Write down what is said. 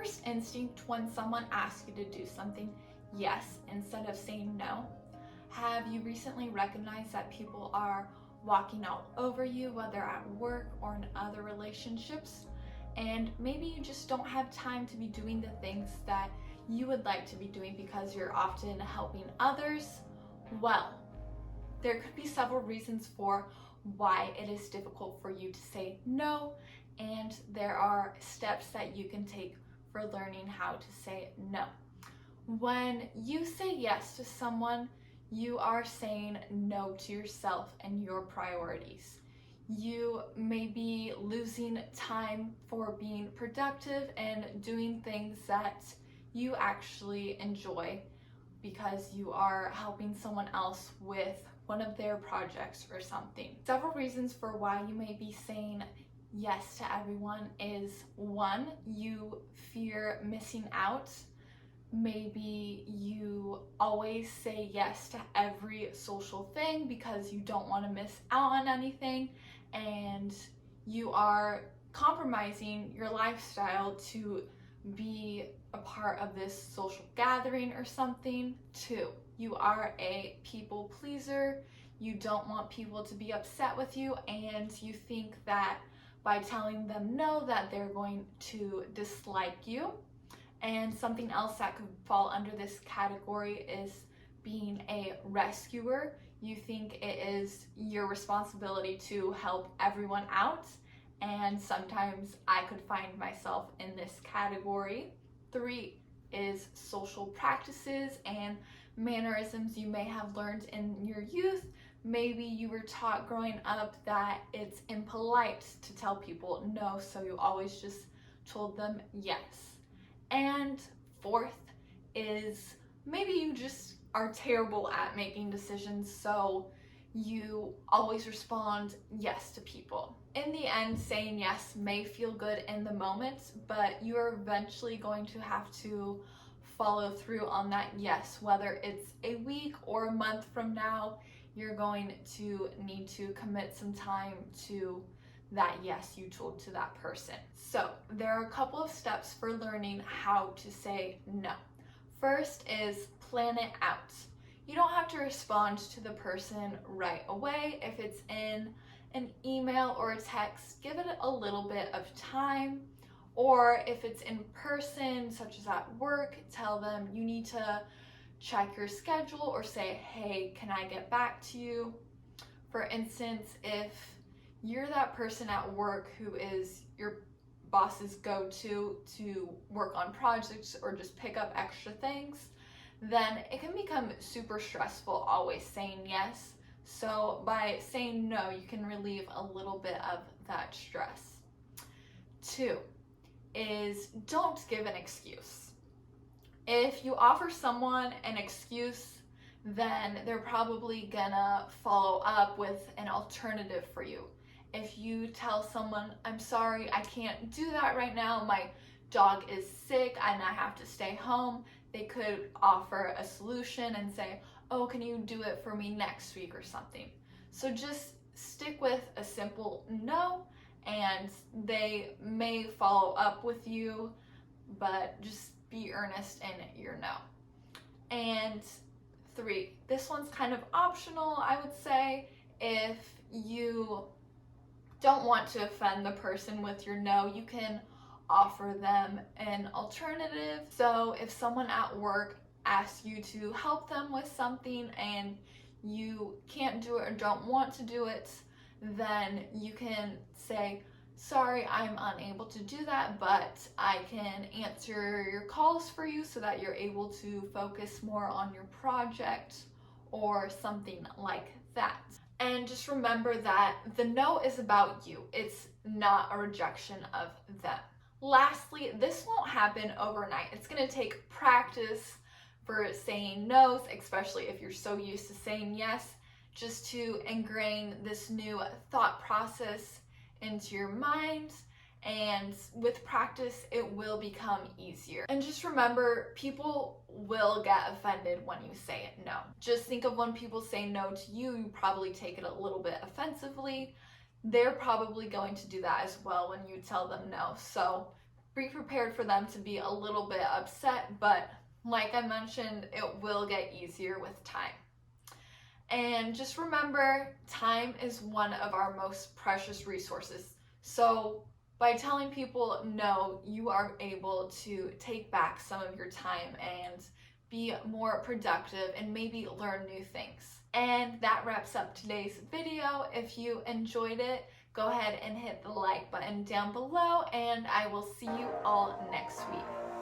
first instinct when someone asks you to do something yes instead of saying no? Have you recently recognized that people are walking all over you, whether at work or in other relationships? And maybe you just don't have time to be doing the things that you would like to be doing because you're often helping others? Well, there could be several reasons for why it is difficult for you to say no, and there are steps that you can take for learning how to say no. When you say yes to someone, you are saying no to yourself and your priorities. You may be losing time for being productive and doing things that you actually enjoy because you are helping someone else with one of their projects or something. Several reasons for why you may be saying yes to everyone is: one, you fear missing out. Maybe you always say yes to every social thing because you don't want to miss out on anything, and you are compromising your lifestyle to be a part of this social gathering or something. Two, you are a people pleaser. You don't want people to be upset with you, and you think that by telling them no that they're going to dislike you. And something else that could fall under this category is being a rescuer. You think it is your responsibility to help everyone out, and sometimes I could find myself in this category. Three is social practices and mannerisms you may have learned in your youth. Maybe you were taught growing up that it's impolite to tell people no, so you always just told them yes. And fourth is maybe you just are terrible at making decisions, so you always respond yes to people. In the end, saying yes may feel good in the moment, but you are eventually going to have to follow through on that yes. Whether it's a week or a month from now, you're going to need to commit some time to that yes you told to that person. So there are a couple of steps for learning how to say no. First is plan it out. You don't have to respond to the person right away. If it's in an email or a text, give it a little bit of time. Or if it's in person, such as at work, tell them you need to check your schedule or say, hey, can I get back to you? For instance, if you're that person at work who is your boss's go-to to work on projects or just pick up extra things, then it can become super stressful always saying yes. So by saying no, you can relieve a little bit of that stress. Two is don't give an excuse. If you offer someone an excuse, then they're probably gonna follow up with an alternative for you. If you tell someone, I'm sorry, I can't do that right now, my dog is sick and I have to stay home, they could offer a solution and say, oh, can you do it for me next week or something? So just stick with a simple no, and they may follow up with you, but just be earnest in your no. And three, this one's kind of optional, I would say. If you don't want to offend the person with your no, you can offer them an alternative. So if someone at work asks you to help them with something and you can't do it or don't want to do it, then you can say, sorry, I'm unable to do that, but I can answer your calls for you so that you're able to focus more on your project or something like that. And just remember that the no is about you. It's not a rejection of them. Lastly, this won't happen overnight. It's going to take practice for saying no's, especially if you're so used to saying yes, just to ingrain this new thought process into your mind. And with practice, it will become easier. And just remember, people will get offended when you say it no. Just think of when people say no to you, you probably take it a little bit offensively. They're probably going to do that as well when you tell them no. So be prepared for them to be a little bit upset, but like I mentioned, it will get easier with time. And just remember, time is one of our most precious resources. So by telling people no, you are able to take back some of your time and be more productive and maybe learn new things. And that wraps up today's video. If you enjoyed it, go ahead and hit the like button down below, and I will see you all next week.